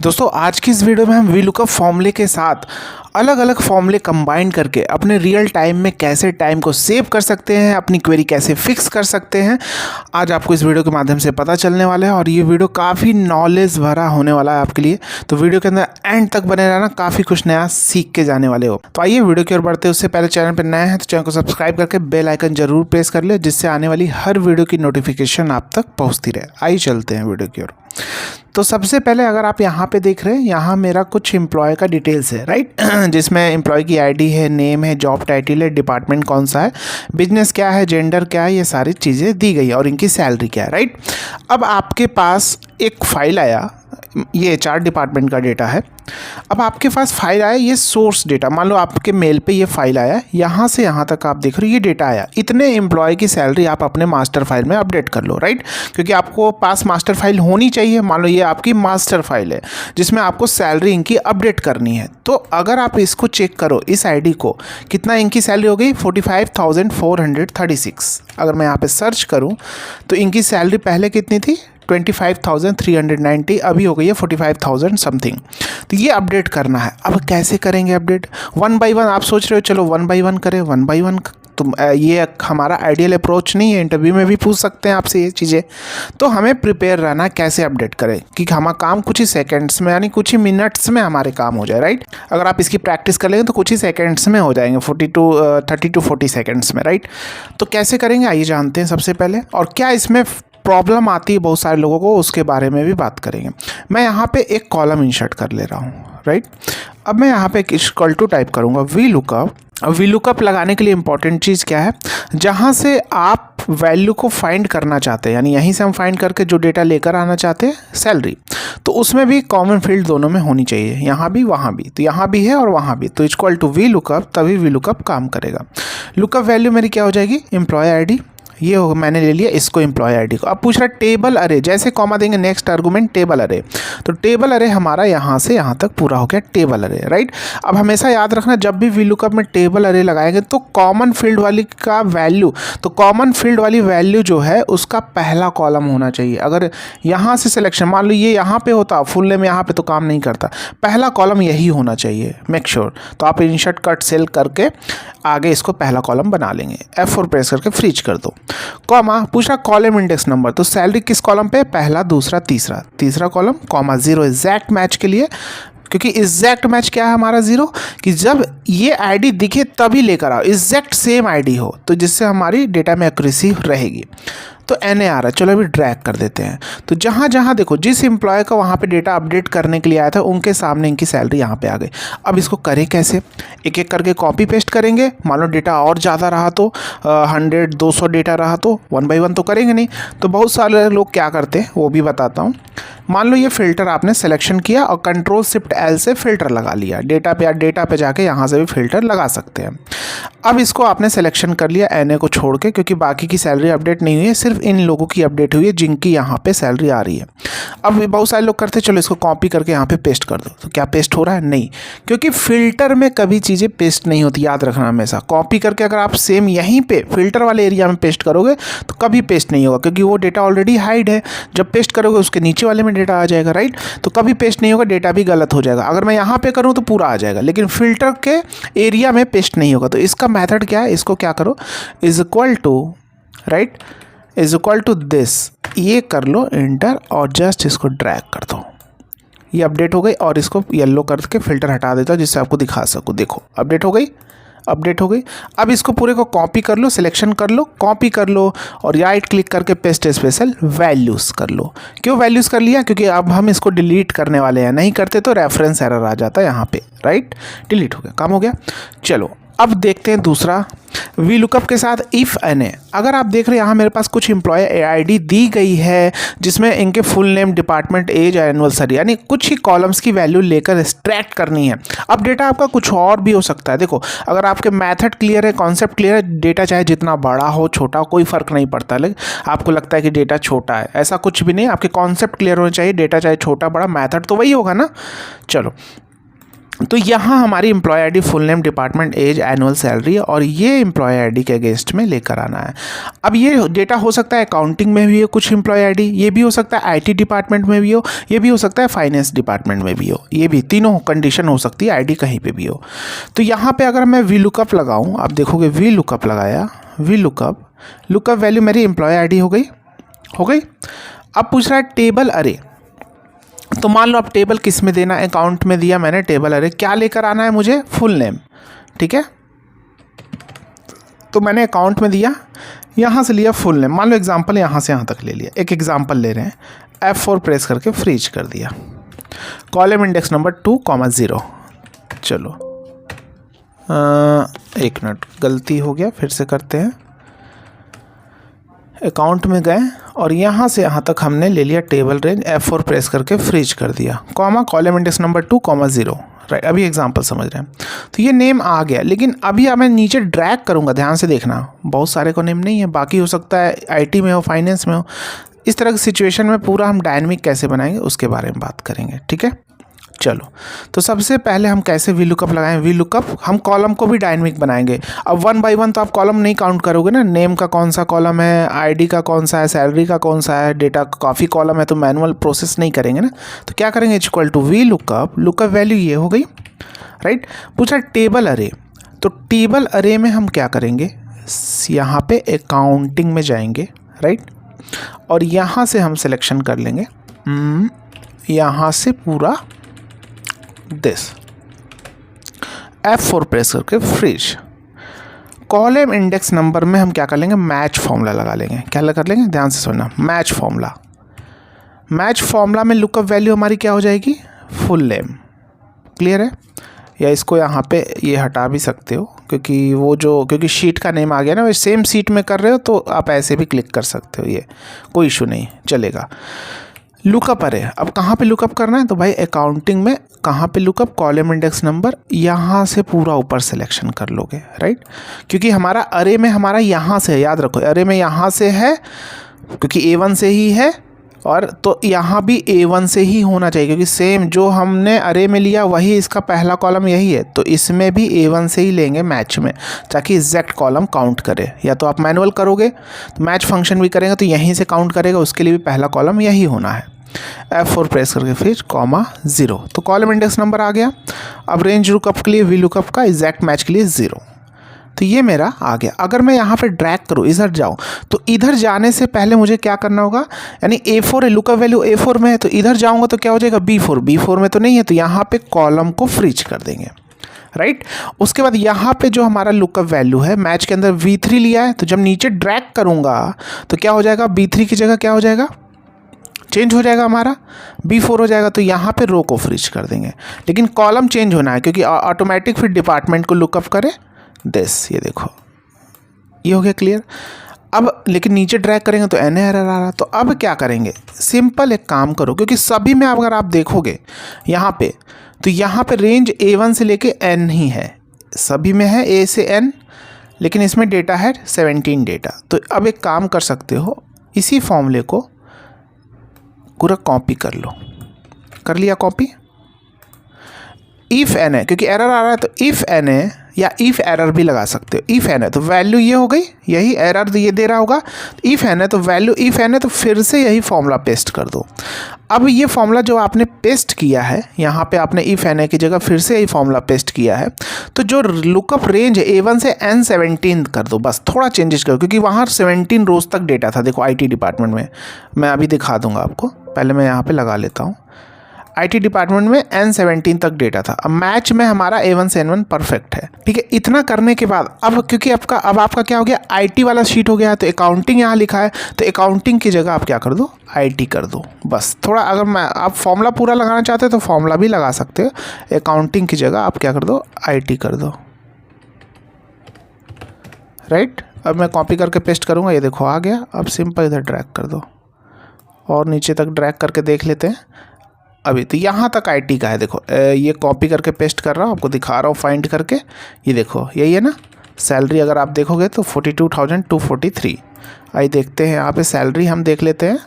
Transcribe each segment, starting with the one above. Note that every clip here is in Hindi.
दोस्तों आज की इस वीडियो में हम वीलुकअप फॉर्मूले के साथ अलग अलग फॉर्मूले कंबाइन करके अपने रियल टाइम में कैसे टाइम को सेव कर सकते हैं, अपनी क्वेरी कैसे फिक्स कर सकते हैं, आज आपको इस वीडियो के माध्यम से पता चलने वाला है। और ये वीडियो काफ़ी नॉलेज भरा होने वाला है आपके लिए, तो वीडियो के अंदर एंड तक बने रहना, काफ़ी कुछ नया सीख के जाने वाले हो। तो आइए वीडियो की ओर बढ़ते हैं। उससे पहले चैनल पर नए हैं तो चैनल को सब्सक्राइब करके बेल आइकन जरूर प्रेस कर ले, जिससे आने वाली हर वीडियो की नोटिफिकेशन आप तक पहुँचती रहे। आइए चलते हैं वीडियो की ओर। तो सबसे पहले अगर आप यहाँ पे देख रहे हैं, यहाँ मेरा कुछ एम्प्लॉय का डिटेल्स है, राइट, जिसमें एम्प्लॉय की आईडी है, नेम है, जॉब टाइटल है, डिपार्टमेंट कौन सा है, बिजनेस क्या है, जेंडर क्या है, ये सारी चीज़ें दी गई है और इनकी सैलरी क्या है, राइट। अब आपके पास एक फाइल आया, ये एचआर डिपार्टमेंट का डेटा है। अब आपके पास फाइल आया, ये सोर्स डेटा, मान लो आपके मेल पे ये फाइल आया, यहाँ से यहाँ तक आप देख रहे हो ये डेटा आया, इतने एम्प्लॉय की सैलरी आप अपने मास्टर फाइल में अपडेट कर लो, राइट, क्योंकि आपको पास मास्टर फाइल होनी चाहिए। मान लो ये आपकी मास्टर फाइल है जिसमें आपको सैलरी इनकी अपडेट करनी है। तो अगर आप इसको चेक करो, इस आईडी को, कितना इनकी सैलरी हो गई, 45,436। अगर मैं यहाँ पे सर्च करूँ तो इनकी सैलरी पहले कितनी थी, 25,390, अभी हो गई है 45,000 समथिंग। तो ये अपडेट करना है। अब कैसे करेंगे अपडेट, वन बाय वन। आप सोच रहे हो चलो वन बाय वन करें, वन बाय वन, तो ये हमारा आइडियल अप्रोच नहीं है, इंटरव्यू में भी पूछ सकते हैं आपसे ये चीज़ें। तो हमें प्रिपेयर रहना कैसे अपडेट करें कि हमारा काम कुछ ही सेकंड्स में, यानी कुछ ही मिनट्स में हमारे काम हो जाए, राइट। अगर आप इसकी प्रैक्टिस कर लेंगे तो कुछ ही सेकंड्स में हो जाएंगे, 30 to 40 सेकंड्स में, राइट। तो कैसे करेंगे आइए जानते हैं सबसे पहले, और क्या इसमें प्रॉब्लम आती है बहुत सारे लोगों को, उसके बारे में भी बात करेंगे। मैं यहाँ पे एक कॉलम इंसर्ट कर ले रहा हूँ, राइट। अब मैं यहाँ पे एक इक्वल टू टाइप करूँगा वीलुकअप। वीलुकअप लगाने के लिए इंपॉर्टेंट चीज़ क्या है, जहाँ से आप वैल्यू को फाइंड करना चाहते हैं, यानी यहीं से हम फाइंड करके जो डेटा लेकर आना चाहते हैं सैलरी, तो उसमें भी कॉमन फील्ड दोनों में होनी चाहिए, यहाँ भी वहाँ भी। तो यहाँ भी है और वहाँ भी, तो इक्वल टू वीलुकअप, तभी वीलुकअप काम करेगा। लुकअप वैल्यू मेरी क्या हो जाएगी, एम्प्लॉय आईडी, ये होगा, मैंने ले लिया इसको एम्प्लॉय आईडी को। अब पूछ रहा टेबल अरे, जैसे कॉमा देंगे नेक्स्ट आर्गुमेंट टेबल अरे, तो टेबल अरे हमारा यहाँ से यहाँ तक पूरा हो गया टेबल अरे, राइट। अब हमेशा याद रखना, जब भी वीलुकअप में टेबल अरे लगाएंगे तो कॉमन फील्ड वाली का वैल्यू, तो कॉमन फील्ड वाली वैल्यू जो है उसका पहला कॉलम होना चाहिए। अगर यहाँ से सिलेक्शन, मान लो ये यहाँ पे होता, फुल नेम यहाँ पे, तो काम नहीं करता, पहला कॉलम यही होना चाहिए, मेक श्योर। तो आप इंसर्ट कट सेल करके आगे इसको पहला कॉलम बना लेंगे, F4 प्रेस करके फ्रीज कर दो। कॉमा पूछा कॉलम इंडेक्स नंबर, तो सैलरी किस कॉलम पे, पहला, दूसरा, तीसरा, तीसरा कॉलम, कॉमा 0 एग्जैक्ट मैच के लिए, क्योंकि एग्जैक्ट मैच क्या है हमारा 0, कि जब ये आईडी दिखे तभी लेकर आओ, एग्जैक्ट सेम आईडी हो, तो जिससे हमारी डेटा में एक्यूरेसी रहेगी। तो NA आ रहा है, चलो अभी ड्रैग कर देते हैं। तो जहाँ जहाँ देखो जिस एम्प्लॉय का वहाँ पे डेटा अपडेट करने के लिए आया था, उनके सामने इनकी सैलरी यहाँ पे आ गई। अब इसको करें कैसे, एक एक करके कॉपी पेस्ट करेंगे। मान लो डेटा और ज़्यादा रहा तो 100-200 डेटा रहा तो वन बाई वन तो करेंगे नहीं। तो बहुत सारे लोग क्या करते हैं वो भी बताता हूँ। मान लो ये फ़िल्टर आपने सिलेक्शन किया और Ctrl+Shift+L से फ़िल्टर लगा लिया, डेटा पे जाके यहाँ से भी फ़िल्टर लगा सकते हैं। अब इसको आपने सिलेक्शन कर लिया NA को छोड़ के, क्योंकि बाकी की सैलरी अपडेट नहीं हुई है, सिर्फ इन लोगों की अपडेट हुई है जिनकी यहाँ पे सैलरी आ रही है। अब बहुत सारे लोग करते हैं चलो इसको कॉपी करके यहाँ पे पेस्ट कर दो, तो क्या पेस्ट हो रहा है, नहीं, क्योंकि फ़िल्टर में कभी चीज़ें पेस्ट नहीं होती, याद रखना हमेशा। कॉपी करके अगर आप सेम यहीं पे फ़िल्टर वाले एरिया में पेस्ट करोगे तो कभी पेस्ट नहीं होगा, क्योंकि वो डेटा ऑलरेडी हाइड है। जब पेस्ट करोगे उसके नीचे वाले में डेटा आ जाएगा, राइट, तो कभी पेस्ट नहीं होगा, डेटा भी गलत हो जाएगा। अगर मैं यहाँ पे करूँ तो पूरा आ जाएगा, लेकिन फ़िल्टर के एरिया में पेस्ट नहीं होगा। तो इसका मेथड क्या है, इसको क्या करो, is equal to, right, is equal to this, ये कर लो एंटर और जस्ट इसको ड्रैग कर दो, ये अपडेट हो गई। और इसको येलो करके फ़िल्टर हटा देता हूँ जिससे आपको दिखा सकूँ, देखो अपडेट हो गई, अपडेट हो गई। अब इसको पूरे को कॉपी कर लो, सिलेक्शन कर लो, कॉपी कर लो और राइट क्लिक करके पेस्ट स्पेशल वैल्यूज़ कर लो। क्यों वैल्यूज़ कर लिया, क्योंकि अब हम इसको डिलीट करने वाले हैं, नहीं करते तो रेफरेंस एरर आ जाता है यहाँ पे, राइट, डिलीट हो गया, काम हो गया। चलो अब देखते हैं दूसरा, वीलुकअप के साथ इफ़ NA। अगर आप देख रहे हैं यहाँ मेरे पास कुछ एम्प्लॉय आईडी दी गई है जिसमें इनके full name, department, age, anniversary, यानी कुछ ही कॉलम्स की वैल्यू लेकर एक्सट्रैक्ट करनी है। अब डेटा आपका कुछ और भी हो सकता है। देखो अगर आपके मेथड क्लियर है, कॉन्सेप्ट क्लियर है, डेटा चाहे जितना बड़ा हो छोटा हो कोई फ़र्क नहीं पड़ता। लेकिन आपको लगता है कि डेटा छोटा है, ऐसा कुछ भी नहीं, आपके कॉन्सेप्ट क्लियर होने चाहिए। डेटा चाहे छोटा बड़ा, मैथड तो वही होगा ना। चलो तो यहाँ हमारी employee ID, full name, department, age, annual salary है और ये एम्प्लॉय आईडी के अगेंस्ट में लेकर आना है। अब ये डेटा हो सकता है अकाउंटिंग में भी हो कुछ एम्प्लॉय आईडी, ये भी हो सकता है आईटी डिपार्टमेंट में भी हो, ये भी हो सकता है फाइनेंस डिपार्टमेंट में भी हो, ये भी तीनों कंडीशन हो सकती है, आईडी कहीं पे भी हो। तो यहाँ पे अगर मैं वी लुकअप लगाऊँ, आप देखोगे वी लुकअप लगाया, वी लुकअप वैल्यू मेरी एम्प्लॉय आईडी हो गई। अब पूछ रहा है टेबल अरे, तो मान लो आप टेबल किस में देना, अकाउंट में दिया मैंने टेबल अरे, क्या लेकर आना है मुझे, फुल नेम, ठीक है। तो मैंने अकाउंट में दिया, यहाँ से लिया फुल नेम, मान लो एग्जांपल यहाँ से यहाँ तक ले लिया, एक एग्जांपल ले रहे हैं, F4 प्रेस करके फ्रीज कर दिया, कॉलम इंडेक्स नंबर 2,0। चलो एक मिनट, गलती हो गया, फिर से करते हैं। अकाउंट में गए और यहाँ से यहाँ तक हमने ले लिया टेबल रेंज, F4 प्रेस करके फ्रीज कर दिया, comma column index number 2,0, right. अभी एग्जांपल समझ रहे हैं। तो ये नेम आ गया, लेकिन अभी मैं नीचे ड्रैग करूँगा, ध्यान से देखना, बहुत सारे को नेम नहीं है, बाकी हो सकता है आईटी में हो, फाइनेंस में हो, इस तरह की सिचुएशन में पूरा हम डायनेमिक कैसे बनाएंगे उसके बारे में बात करेंगे, ठीक है। चलो, तो सबसे पहले हम कैसे वी लुकअप लगाएं, वी लुकअप हम कॉलम को भी डायनेमिक बनाएंगे। अब 1 बाय 1 तो आप कॉलम नहीं काउंट करोगे ना, नेम का कौन सा कॉलम है, आईडी का कौन सा है, सैलरी का कौन सा है, डेटा काफ़ी कॉलम है, तो मैनुअल प्रोसेस नहीं करेंगे ना। तो क्या करेंगे, equal to V lookup, lookup value ये हो गई, राइट। पूछा टेबल अरे, तो टेबल अरे में हम क्या करेंगे, यहाँ पे अकाउंटिंग में जाएंगे, राइट, और यहाँ से हम सिलेक्शन कर लेंगे, यहाँ से पूरा दिस, F4 प्रेस करके फ्रीज। कॉलम इंडेक्स नंबर में हम क्या कर लेंगे, मैच फॉर्मूला लगा लेंगे। क्या कर लेंगे, ध्यान से सुनना, मैच फॉर्मूला। मैच फॉर्मूला में लुकअप वैल्यू हमारी क्या हो जाएगी, फुल नेम। क्लियर है, या इसको यहाँ पे ये हटा भी सकते हो, क्योंकि शीट का नेम आ गया ना, वो सेम शीट में कर रहे हो तो आप ऐसे भी क्लिक कर सकते हो, ये कोई इशू नहीं चलेगा। लुकअप अरे, अब कहाँ पे लुकअप करना है, तो भाई अकाउंटिंग में कहाँ पे लुकअप, कॉलम इंडेक्स नंबर, यहाँ से पूरा ऊपर सिलेक्शन कर लोगे, राइट। क्योंकि हमारा अरे में हमारा यहाँ से है, याद रखो अरे में यहाँ से है, क्योंकि A1 से ही है, और तो यहाँ भी A1 से ही होना चाहिए, क्योंकि सेम जो हमने अरे में लिया वही इसका पहला कॉलम यही है, तो इसमें भी A1 से ही लेंगे मैच में, ताकि एग्जैक्ट कॉलम काउंट करे। या तो आप मैनुअल करोगे तो मैच फंक्शन भी करेंगे तो यहीं से काउंट करेगा, उसके लिए भी पहला कॉलम यही होना है। F4 प्रेस करके फिर कॉमा 0, तो कॉलम इंडेक्स नंबर आ गया। अब रेंज लुकअप के लिए वी लुकअप का एग्जैक्ट मैच के लिए 0, तो ये मेरा आ गया। अगर मैं यहाँ पे ड्रैग करूँ, इधर जाऊँ, तो इधर जाने से पहले मुझे क्या करना होगा, यानी A4 है, लुकअप वैल्यू A4 में है, तो इधर जाऊँगा तो क्या हो जाएगा, B4 में तो नहीं है, तो यहाँ पे कॉलम को फ्रीज कर देंगे, राइट। उसके बाद यहाँ पे जो हमारा लुकअप वैल्यू है, मैच के अंदर V3 लिया है, तो जब नीचे ड्रैग करूँगा तो क्या हो जाएगा, B3 की जगह क्या हो जाएगा, चेंज हो जाएगा, हमारा B4 हो जाएगा, तो यहाँ पे रो को फ्रीज कर देंगे। लेकिन कॉलम चेंज होना है, क्योंकि ऑटोमेटिक फिर डिपार्टमेंट को लुकअप करे दिस, ये देखो ये हो गया क्लियर। अब लेकिन नीचे ड्रैग करेंगे तो एन एरर आ रहा, तो अब क्या करेंगे, सिंपल एक काम करो, क्योंकि सभी में अगर आप देखोगे यहाँ पे, तो यहाँ पे रेंज A1 से लेके N ही है, सभी में है A से N, लेकिन इसमें डेटा है 17 डेटा। तो अब एक काम कर सकते हो, इसी फॉर्मूले को पूरा कॉपी कर लो, कर लिया कॉपी। इफ़ एन है, क्योंकि एरर आ रहा है, तो इफ़ एन है या इफ़ एरर भी लगा सकते हो। इफ़ एन है तो वैल्यू ये हो गई, यही एरर ये दे रहा होगा। इफ़ एन है तो वैल्यू इफ़ एन है, तो फिर से यही फॉर्मूला पेस्ट कर दो। अब ये फॉर्मूला जो आपने पेस्ट किया है, यहाँ पे आपने इफ़ एन है की जगह फिर से यही फॉर्मूला पेस्ट किया है, तो जो लुकअप रेंज है A1 से N17 कर दो, बस थोड़ा चेंजेस करो, क्योंकि वहाँ 17 रोज़ तक डेटा था। देखो IT डिपार्टमेंट में, मैं अभी दिखा दूंगा आपको, पहले मैं यहाँ पे लगा लेता हूँ। IT डिपार्टमेंट में N17 तक डेटा था। अब मैच में हमारा A1 से N1 परफेक्ट है, ठीक है। इतना करने के बाद अब क्योंकि आपका क्या हो गया, IT वाला शीट हो गया है, तो अकाउंटिंग यहाँ लिखा है, तो अकाउंटिंग की जगह आप क्या कर दो, IT कर दो। बस थोड़ा, अगर आप फॉर्मूला पूरा लगाना चाहते हो तो फॉर्मूला भी लगा सकते हो, अकाउंटिंग की जगह आप क्या कर दो, IT कर दो, राइट। अब मैं कॉपी करके पेस्ट करूँगा, ये देखो आ गया। अब सिंपल इधर ड्रैग कर दो और नीचे तक ड्रैग करके देख लेते हैं। अभी तो यहाँ तक IT का है, देखो ये कॉपी करके पेस्ट कर रहा हूँ, आपको दिखा रहा हूँ फाइंड करके, ये देखो यही है ना। सैलरी अगर आप देखोगे तो 42,243। आइए देखते हैं यहाँ पे सैलरी हम देख लेते हैं।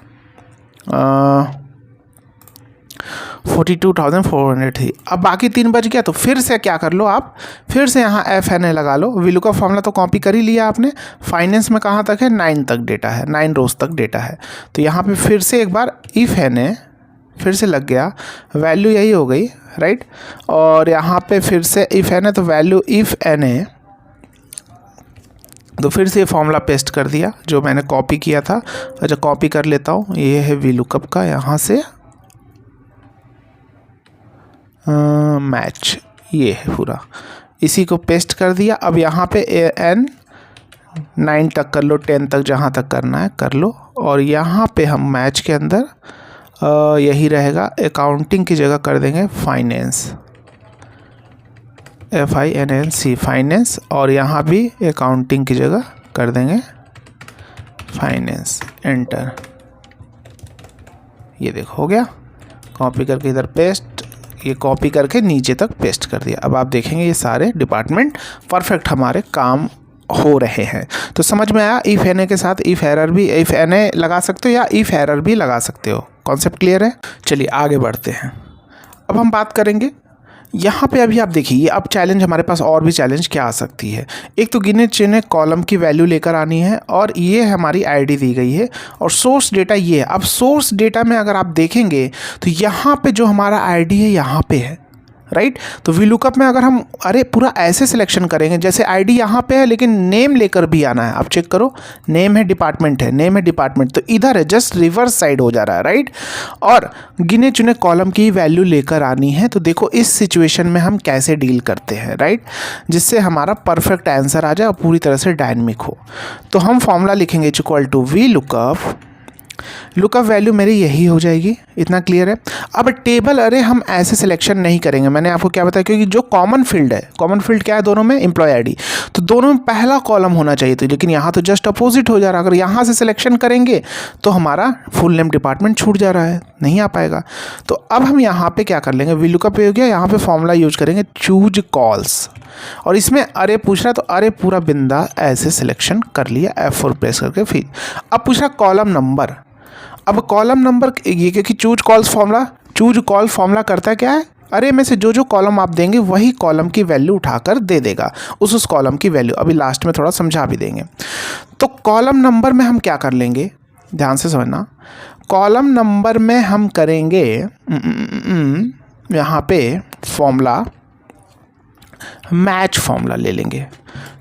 42,400 थी। अब बाकी 3 बच गया, तो फिर से क्या कर लो आप, फिर से यहाँ FNA लगा लो। वीलू का फॉर्मूला तो कॉपी कर ही लिया आपने। फाइनेंस में कहाँ तक है, 9 तक डेटा है, 9 रोज तक डेटा है। तो यहाँ पे फिर से एक बार इफ NA फिर से लग गया, वैल्यू यही हो गई, राइट। और यहाँ पे फिर से इफ NA, तो वैल्यू इफ NA, तो फिर से फॉर्मूला पेस्ट कर दिया जो मैंने कॉपी किया था। अच्छा, कॉपी कर लेता हूँ, ये है VLOOKUP का, यहाँ से मैच, ये है पूरा, इसी को पेस्ट कर दिया। अब यहाँ पे N 9 तक कर लो, 10 तक जहाँ तक करना है कर लो। और यहाँ पे हम मैच के अंदर यही रहेगा, अकाउंटिंग की जगह कर देंगे फाइनेंस, FINNC फाइनेंस। और यहाँ भी अकाउंटिंग की जगह कर देंगे फाइनेंस, एंटर। ये देखो हो गया, कॉपी करके इधर पेस्ट, ये कॉपी करके नीचे तक पेस्ट कर दिया। अब आप देखेंगे ये सारे डिपार्टमेंट परफेक्ट हमारे काम हो रहे हैं। तो समझ में आया, इफ NA के साथ इफ एरर भी, इफ NA लगा सकते हो या इफ एरर भी लगा सकते हो। कॉन्सेप्ट क्लियर है? चलिए आगे बढ़ते हैं। अब हम बात करेंगे यहाँ पे, अभी आप देखिए अब चैलेंज हमारे पास, और भी चैलेंज क्या आ सकती है। एक तो गिने चुने कॉलम की वैल्यू लेकर आनी है, और ये हमारी आईडी दी गई है, और सोर्स डेटा ये है। अब सोर्स डेटा में अगर आप देखेंगे तो यहाँ पे जो हमारा आईडी है यहाँ पे है, राइट। तो VLOOKUP में अगर हम अरे पूरा ऐसे सिलेक्शन करेंगे, जैसे आईडी यहाँ पे है लेकिन नेम लेकर भी आना है। आप चेक करो, नेम है डिपार्टमेंट है, नेम है डिपार्टमेंट, तो इधर है, जस्ट रिवर्स साइड हो जा रहा है, राइट। और गिने चुने कॉलम की वैल्यू लेकर आनी है। तो देखो इस सिचुएशन में हम कैसे डील करते हैं, राइट, जिससे हमारा परफेक्ट आंसर आ जाए और पूरी तरह से डायनेमिक हो। तो हम फॉर्मूला लिखेंगे equal to VLOOKUP, lookup value मेरी यही हो जाएगी। इतना क्लियर है? अब टेबल अरे हम ऐसे सिलेक्शन नहीं करेंगे, मैंने आपको क्या बताया, क्योंकि जो कॉमन फील्ड है, कॉमन फील्ड क्या है दोनों में, एम्प्लॉय आईडी, तो दोनों में पहला कॉलम होना चाहिए। तो लेकिन यहाँ तो जस्ट अपोजिट हो जा रहा है। अगर यहाँ से सिलेक्शन करेंगे तो हमारा फुल नेम डिपार्टमेंट छूट जा रहा है, नहीं आ पाएगा। तो अब हम यहाँ पे क्या कर लेंगे, VLOOKUP हो गया, यहाँ पे फॉर्मूला यूज करेंगे चूज कॉल्स, और इसमें अरे पूछ रहा है तो अरे पूरा बिंदा ऐसे सिलेक्शन कर लिया, F4 प्रेस करके। फिर अब पूछ रहा कॉलम नंबर। अब कॉलम नंबर ये, क्योंकि चूज कॉल फॉर्मूला करता है क्या है, अरे में से जो जो कॉलम आप देंगे वही कॉलम की वैल्यू उठाकर दे देगा, उस कॉलम की वैल्यू। अभी लास्ट में थोड़ा समझा भी देंगे। तो कॉलम नंबर में हम क्या कर लेंगे, ध्यान से समझना, कॉलम नंबर में हम करेंगे यहाँ पे फॉर्मूला मैच फॉर्मूला ले लेंगे।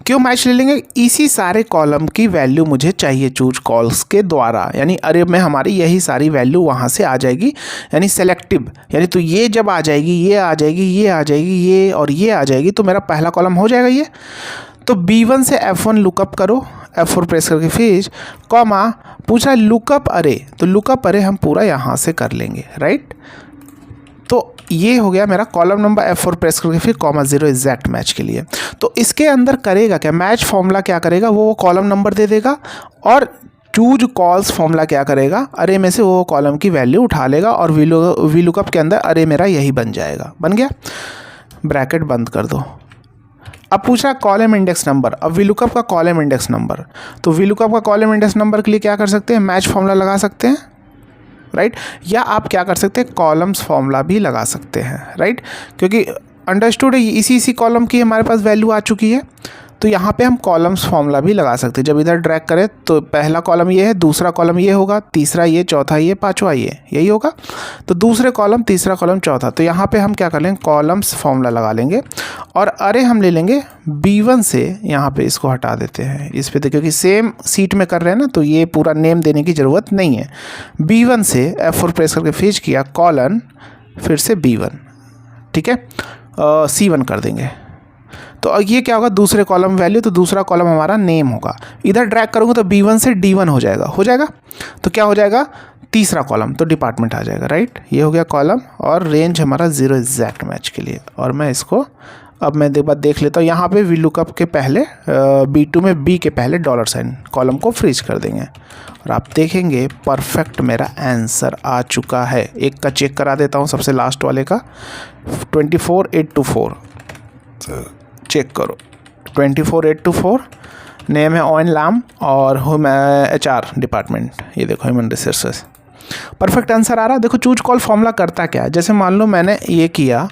क्यों मैच ले लेंगे, इसी सारे कॉलम की वैल्यू मुझे चाहिए चूज कॉल्स के द्वारा, यानी अरे में हमारी यही सारी वैल्यू वहाँ से आ जाएगी, यानी सेलेक्टिव, यानी तो ये जब आ जाएगी, ये आ जाएगी, ये आ जाएगी, ये और ये आ जाएगी, तो मेरा पहला कॉलम हो जाएगा ये। तो B1 से F1 लुकअप करो, F4 प्रेस करके फिर कॉमा, पूछा लुकअप अरे, तो लुकअप अरे हम पूरा यहाँ से कर लेंगे, राइट। तो ये हो गया मेरा कॉलम नंबर, F4 प्रेस करके फिर कॉमा 0 एग्जैक्ट मैच के लिए। तो इसके अंदर करेगा क्या, मैच फॉर्मूला क्या करेगा, वो कॉलम नंबर दे देगा, और चूज कॉल्स फॉर्मूला क्या करेगा, अरे में से वो कॉलम की वैल्यू उठा लेगा, और VLOOKUP के अंदर अरे मेरा यही बन जाएगा। बन गया, ब्रैकेट बंद कर दो। अब पूछा कॉलम इंडेक्स नंबर, अब VLOOKUP का कॉलम इंडेक्स नंबर, तो VLOOKUP का कॉलम इंडेक्स नंबर के लिए क्या कर सकते हैं, मैच फॉर्मूला लगा सकते हैं, राइट। या आप क्या कर सकते हैं, कॉलम्स फॉर्मूला भी लगा सकते हैं, राइट, क्योंकि अंडरस्टूड है इसी कॉलम की हमारे पास वैल्यू आ चुकी है। तो यहाँ पे हम कॉलम्स फॉर्मूला भी लगा सकते हैं। जब इधर ड्रैग करें तो पहला कॉलम ये है, दूसरा कॉलम ये होगा, तीसरा ये, चौथा ये, पांचवा ये, यही होगा। तो दूसरे कॉलम, तीसरा कॉलम, चौथा, तो यहाँ पे हम क्या कर लेंगे, कॉलम्स फॉर्मूला लगा लेंगे, और अरे हम ले लेंगे B1 से, यहाँ पे इसको हटा देते हैं इस पे, क्योंकि सेम सीट में कर रहे हैं ना, तो ये पूरा नेम देने की ज़रूरत नहीं है। B1 से F4 प्रेस करके फिर किया कॉलन, फिर से B1, ठीक है, C1 कर देंगे। तो ये क्या होगा, दूसरे कॉलम वैल्यू, तो दूसरा कॉलम हमारा नेम होगा। इधर ड्रैग करूँगा तो B1 से D1 हो जाएगा, तो क्या हो जाएगा, तीसरा कॉलम, तो डिपार्टमेंट आ जाएगा, राइट। ये हो गया कॉलम, और रेंज हमारा 0 एग्जैक्ट मैच के लिए। और मैं इसको अब मैं एक बार देख लेता हूँ, यहाँ पे VLOOKUP के पहले B2 में B के पहले $, कॉलम को फ्रीज कर देंगे, और आप देखेंगे परफेक्ट मेरा आंसर आ चुका है। एक का चेक करा देता हूँ, सबसे लास्ट वाले का 24824 चेक करो, 24824, नेम है ओएन लाम, और HR डिपार्टमेंट, ये देखो ह्यूमन रिसोर्सेज, परफेक्ट आंसर आ रहा है। देखो चूज कॉल फॉर्मूला करता क्या है, जैसे मान लो मैंने ये किया,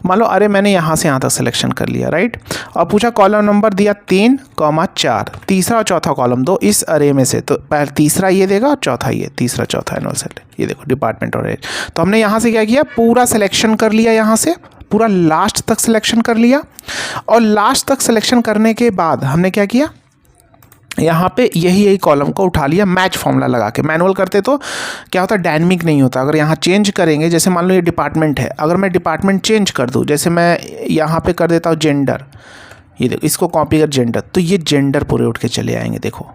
मान लो अरे मैंने यहाँ से यहाँ तक सिलेक्शन कर लिया, राइट, और पूछा कॉलम नंबर दिया 3, 4, तीसरा और चौथा कॉलम दो इस अरे में से, तो पहले तीसरा ये देगा और चौथा ये, तीसरा चौथा एनुअल सैलरी, ये देखो डिपार्टमेंट और एज। तो हमने यहाँ से क्या किया, पूरा सिलेक्शन कर लिया, यहाँ से पूरा लास्ट तक सिलेक्शन कर लिया, और लास्ट तक सिलेक्शन करने के बाद हमने क्या किया, यहाँ पे यही कॉलम को उठा लिया मैच फॉर्मूला लगा के। मैनुअल करते तो क्या होता है, डायनेमिक नहीं होता। अगर यहाँ चेंज करेंगे, जैसे मान लो ये डिपार्टमेंट है, अगर मैं डिपार्टमेंट चेंज कर दूँ, जैसे मैं यहाँ पे कर देता हूँ जेंडर, ये देखो इसको कॉपी कर जेंडर, तो ये जेंडर पूरे उठ के चले आएंगे, देखो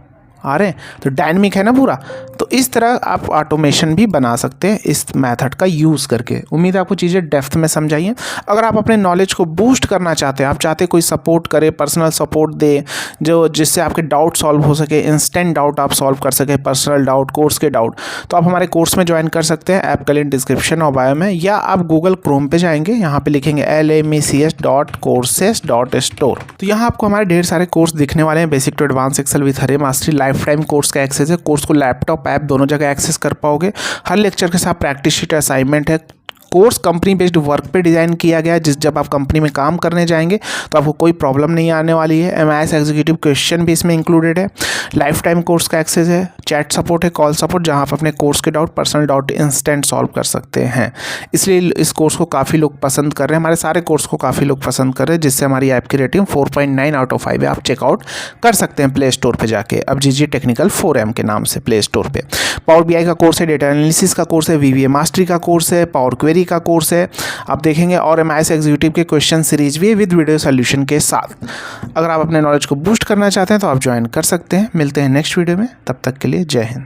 आ रहे हैं, तो डायनेमिक है ना पूरा। तो इस तरह आप ऑटोमेशन भी बना सकते हैं इस मेथड का यूज़ करके। उम्मीद है आपको चीज़ें डेप्थ में समझाइए। अगर आप अपने नॉलेज को बूस्ट करना चाहते हैं, आप चाहते कोई सपोर्ट करे, पर्सनल सपोर्ट दे, जो जिससे आपके डाउट सॉल्व हो सके, इंस्टेंट डाउट आप सॉल्व कर सके, पर्सनल डाउट, कोर्स के डाउट, तो आप हमारे कोर्स में ज्वाइन कर सकते हैं। ऐप का लिंक डिस्क्रिप्शन और बायो में, या आप गूगल क्रोम पे जाएंगे, यहाँ पे लिखेंगे lmecs.courses.store, तो यहाँ आपको हमारे ढेर सारे कोर्स दिखने वाले हैं। Basic to advance Excel with हरे मास्टरी, लाइफ टाइम कोर्स का एक्सेस है। कोर्स को लैपटॉप ऐप दोनों जगह एक्सेस कर पाओगे। हर लेक्चर के साथ प्रैक्टिस शीट असाइनमेंट है। कोर्स कंपनी बेस्ड वर्क पे डिज़ाइन किया गया है, जब आप कंपनी में काम करने जाएंगे तो आपको कोई प्रॉब्लम नहीं आने वाली है। MIS एग्जीक्यूटिव क्वेश्चन भी इसमें इंक्लूडेड है। लाइफ टाइम कोर्स का एक्सेस है, चैट सपोर्ट है, कॉल सपोर्ट, जहां आप अपने कोर्स के doubt, personal doubt instant solve कर सकते हैं। इसलिए इस कोर्स को काफ़ी लोग पसंद कर रहे हैं, हमारे सारे कोर्स को काफ़ी लोग पसंद कर रहे हैं, जिससे हमारी ऐप की रेटिंग 4.9 आउट ऑफ 5 है। आप चेकआउट कर सकते हैं प्ले स्टोर पर जाके, अब GG टेक्निकल 4M के नाम से प्ले स्टोर पर। पावर BI का कोर्स है, डेटा एनालिसिस का कोर्स है, VBA मास्टरी का कोर्स है, पावर क्वेरी का कोर्स है आप देखेंगे, और MIS एग्जीक्यूटिव के क्वेश्चन सीरीज भी है विद वीडियो सॉल्यूशन के साथ। अगर आप अपने नॉलेज को बूस्ट करना चाहते हैं तो आप ज्वाइन कर सकते हैं। मिलते हैं नेक्स्ट वीडियो में, तब तक के लिए जय हिंद।